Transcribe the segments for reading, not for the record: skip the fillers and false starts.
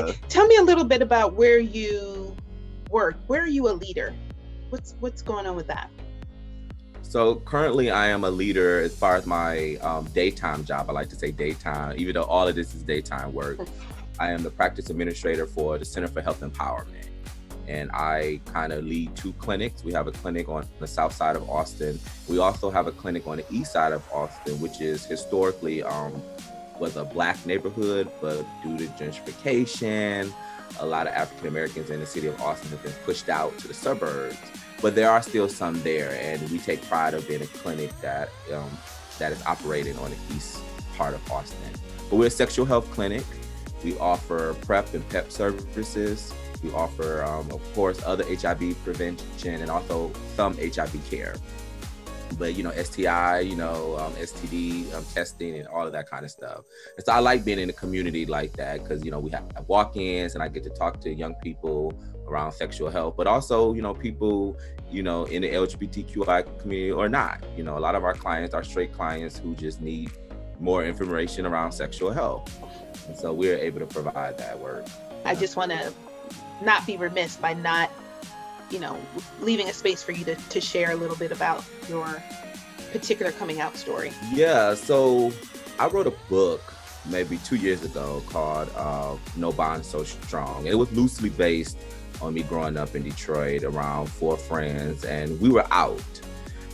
Okay, tell me a little bit about where you work. Where are you a leader? What's going on with that? So currently I am a leader as far as my daytime job. I like to say daytime, even though all of this is daytime work. I am the practice administrator for the Center for Health Empowerment. And I kind of lead two clinics. We have a clinic on the south side of Austin. We also have a clinic on the east side of Austin, which is historically was a Black neighborhood, but due to gentrification, a lot of African Americans in the city of Austin have been pushed out to the suburbs. But there are still some there, and we take pride of being a clinic that is operating on the east part of Austin. But we're a sexual health clinic. We offer PrEP and PEP services. We offer, of course, other HIV prevention and also some HIV care. But, STI, STD testing and all of that kind of stuff. And so I like being in a community like that because, we have walk-ins and I get to talk to young people around sexual health, but also, people, in the LGBTQIA community or not. A lot of our clients are straight clients who just need more information around sexual health. And so we're able to provide that work. I just want to not be remiss by not, leaving a space for you to share a little bit about your particular coming out story. Yeah, so I wrote a book maybe 2 years ago called No Bond So Strong. It was loosely based on me growing up in Detroit around 4 friends, and we were out.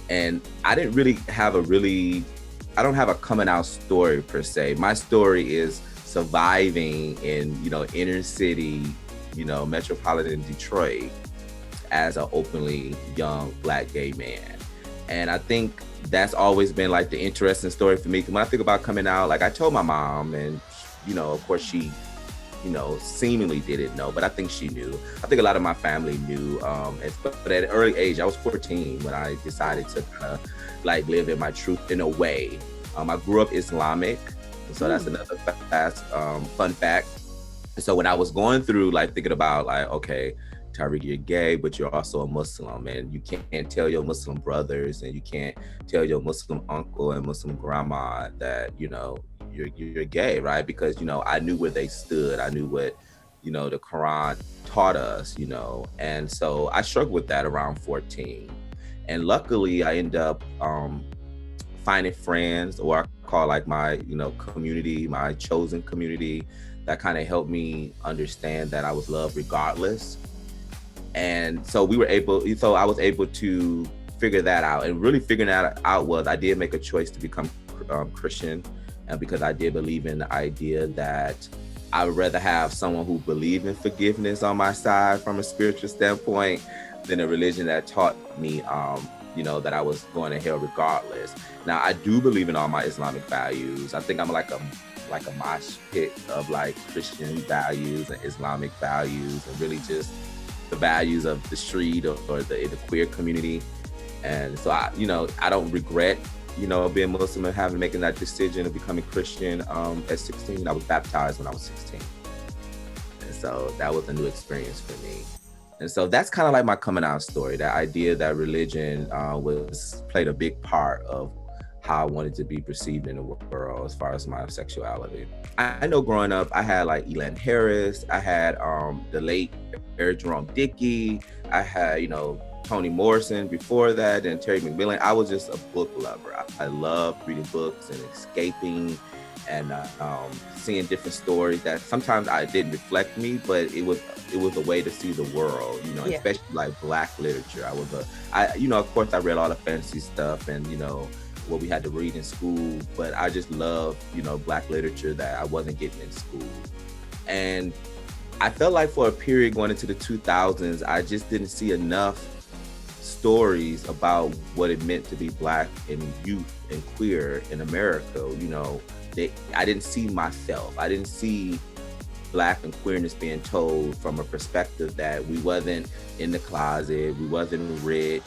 And I didn't really have I don't have a coming out story per se. My story is surviving in, inner city, metropolitan Detroit as an openly young Black gay man. And I think that's always been like the interesting story for me. Because when I think about coming out, like I told my mom and, of course she, seemingly didn't know, but I think she knew. I think a lot of my family knew. But at an early age, I was 14 when I decided to kind of live in my truth in a way. I grew up Islamic. So that's another fun fact. And so when I was going through thinking about okay, Tarik, you're gay, but you're also a Muslim, and you can't tell your Muslim brothers and you can't tell your Muslim uncle and Muslim grandma that, you're gay, right? Because, I knew where they stood. I knew what, the Quran taught us, and so I struggled with that around 14. And luckily I ended up finding friends, or I call my, community, my chosen community, that kind of helped me understand that I was loved regardless. And so I was able to figure that out. And really figuring that out was I did make a choice to become Christian, and because I did believe in the idea that I would rather have someone who believed in forgiveness on my side from a spiritual standpoint than a religion that taught me, that I was going to hell regardless. Now, I do believe in all my Islamic values. I think I'm like a mosh pit of Christian values and Islamic values, and really just the values of the street or the queer community. And so I don't regret, being Muslim and making that decision of becoming Christian at 16. I was baptized when I was 16. And so that was a new experience for me. And so that's kind of my coming out story, that idea that religion played a big part of how I wanted to be perceived in the world as far as my sexuality. I know growing up, I had Elan Harris, I had the late Eric Jerome Dickey, I had, Toni Morrison before that, and Terry McMillan. I was just a book lover. I loved reading books and escaping and seeing different stories that sometimes I didn't reflect me, but it was a way to see the world, especially Black literature. Of course I read all the fantasy stuff and, what we had to read in school, but I just loved, Black literature that I wasn't getting in school. And I felt for a period going into the 2000s, I just didn't see enough stories about what it meant to be Black and youth and queer in America. I didn't see myself. I didn't see Black and queerness being told from a perspective that we wasn't in the closet, we wasn't rich,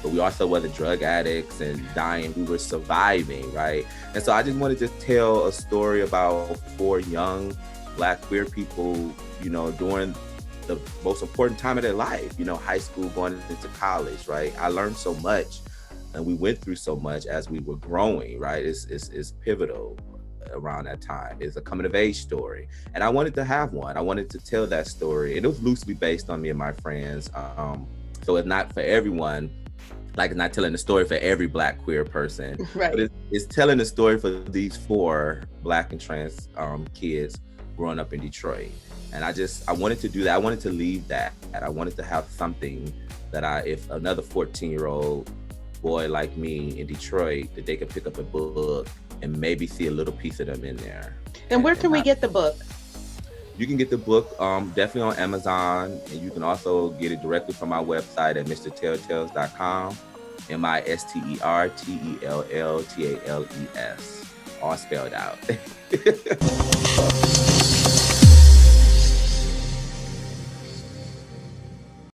but we also wasn't drug addicts and dying. We were surviving, right? And so I just wanted to tell a story about 4 young Black queer people, during the most important time of their life, high school going into college, right? I learned so much and we went through so much as we were growing, right? It's pivotal. around that time. It's a coming of age story. And I wanted to have one. I wanted to tell that story. And it was loosely based on me and my friends. So it's not for everyone, like it's not telling the story for every Black queer person. Right. But it's telling the story for these 4 Black and trans kids growing up in Detroit. And I wanted to do that. I wanted to leave that. And I wanted to have something that if another 14-year-old boy like me in Detroit, that they could pick up a book and maybe see a little piece of them in there. And where can we get the book? You can get the book definitely on Amazon, and you can also get it directly from my website at mrtelltales.com, MISTERTELLTALES, all spelled out.